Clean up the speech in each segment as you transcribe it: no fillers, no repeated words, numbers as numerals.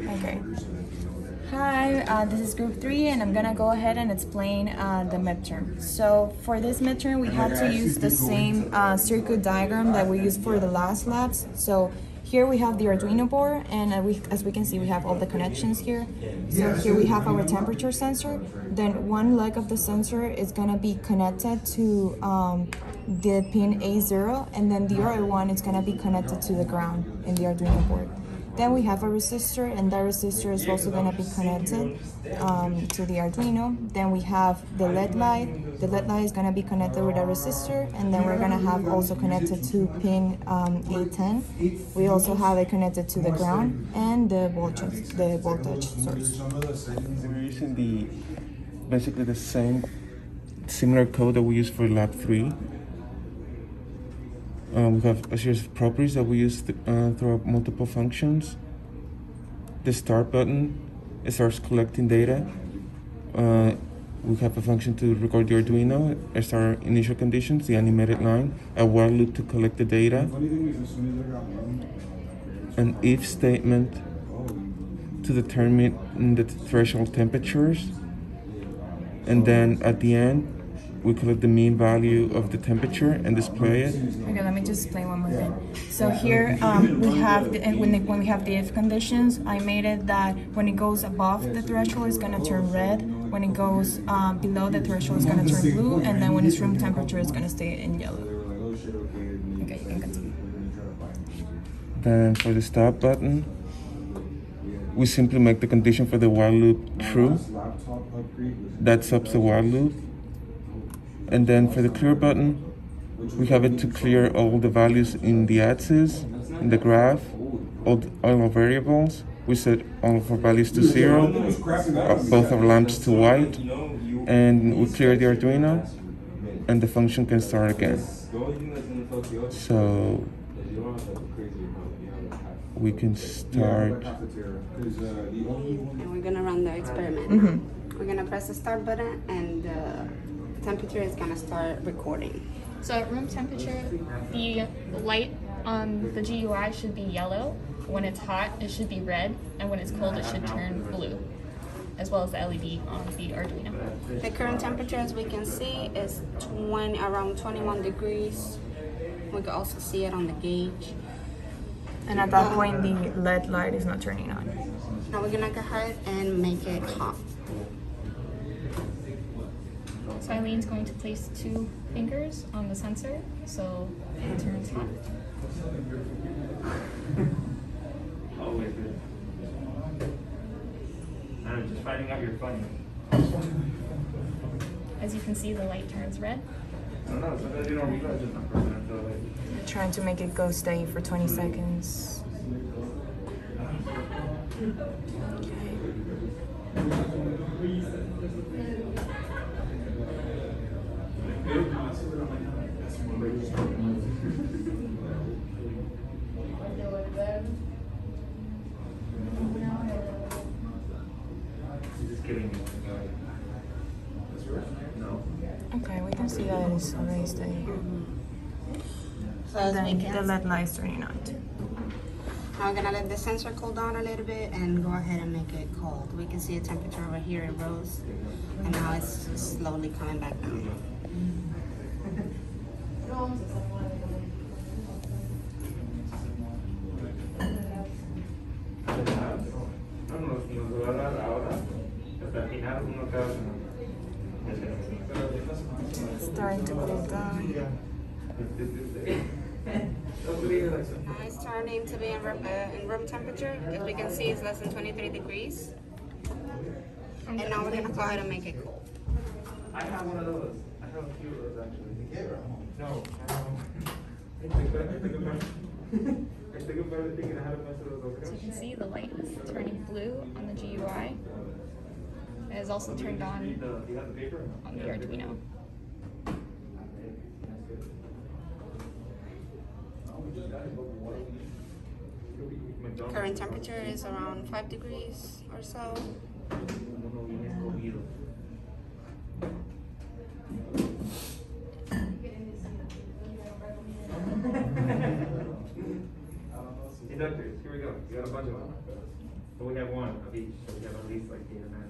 Okay. Hi, this is Group 3, and I'm gonna go ahead and explain the midterm. So for this midterm, we had to use the same circuit diagram that we used for the last labs. So here we have the Arduino board, and as we can see, we have all the connections here. So here we have our temperature sensor. Then one leg of the sensor is gonna be connected to the pin A0, and then the other one is gonna be connected to the ground in the Arduino board. Then we have a resistor, and that resistor is also going to be connected to the Arduino. Then we have the LED light. The LED light is going to be connected with a resistor, and then we're going to have also connected to pin A10. We also have it connected to the ground and the voltage source. We're using basically the same similar code that we use for lab 3. We have a series of properties that we use throughout multiple functions. The start button, it starts collecting data. We have a function to record the Arduino, as our initial conditions, the animated line, a while loop to collect the data, an if statement to determine the threshold temperatures, and then at the end, we collect the mean value of the temperature and display it. Okay, let me just explain one more thing. So here we have when we have the if conditions, I made it that when it goes above the threshold, it's gonna turn red. When it goes below the threshold, it's gonna turn blue, and then when it's room temperature, it's gonna stay in yellow. Okay, you can continue. Then for the stop button, we simply make the condition for the while loop true. That stops the while loop. And then for the clear button, we have it to clear all the values in the axis, in the graph, all our variables. We set all of our values to 0, both our lamps to white, and we clear the Arduino, and the function can start again. So we can start. And we're gonna run the experiment. We're gonna press the start button, and the temperature is gonna start recording. So at room temperature, the light on the GUI should be yellow. When it's hot, it should be red, and when it's cold, it should turn blue, as well as the LED on the Arduino. The current temperature, as we can see, is around 21 degrees. We can also see it on the gauge. And at that point, the LED light is not turning on. Now we're gonna go ahead and make it hot. So Eileen's going to place 2 fingers on the sensor, so it turns hot. I'm just finding out you're funny. As you can see, the light turns red. No, sometimes you don't realize it's not present until like. Trying to make it go steady for 20 seconds. Just kidding me. No. Okay, we can see that it's already steady. So as we Then the can, LED light is turning on too. now we're gonna let the sensor cool down a little bit and go ahead and make it cold. We can see a temperature over here, it rose, and now it's slowly coming back down. Nos va a dar ahora, hasta el final, uno cada semana. Starting to cool down. Now it's starting to be in room temperature. As we can see, it's less than 23 degrees. And now we're gonna go ahead and make it cold. I have one of those. I have a few of those actually. No. So you can see the light is turning blue on the GUI. It is also turned on the Arduino. Current temperature is around 5 degrees or so. Inductors, here we go. You got a bunch of them. So we have one of each. So we have at least like 8 or 9.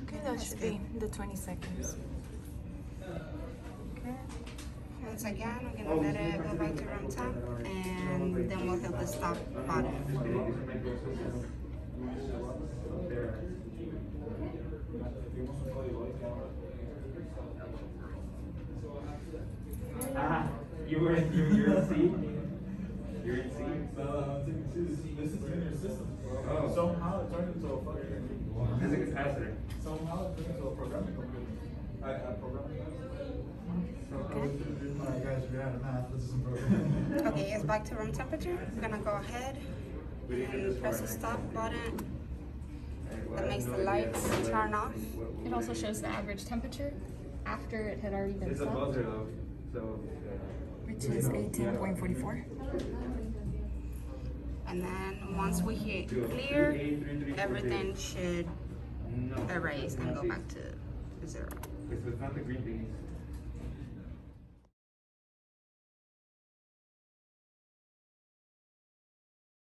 Okay, that should be the 20 seconds. Okay. Once again, we're gonna let it go back to room temp, and then we'll hit the stop button. Ah, you're in C? You're in C? This is in your system. Oh. Somehow it turned into a fucking. As a capacitor. Somehow it turned into a programming computer. I programming. Alright guys, we're out of math. This is some programming. Okay, it's back to room temperature. We're gonna go ahead and press the stop button. That makes the lights turn off. It also shows the average temperature after it had already been It's a stopped. buzzer though. So, Which is 18.44. And then once we hit clear, everything should no. erase and go back to 0. It's not the green beans.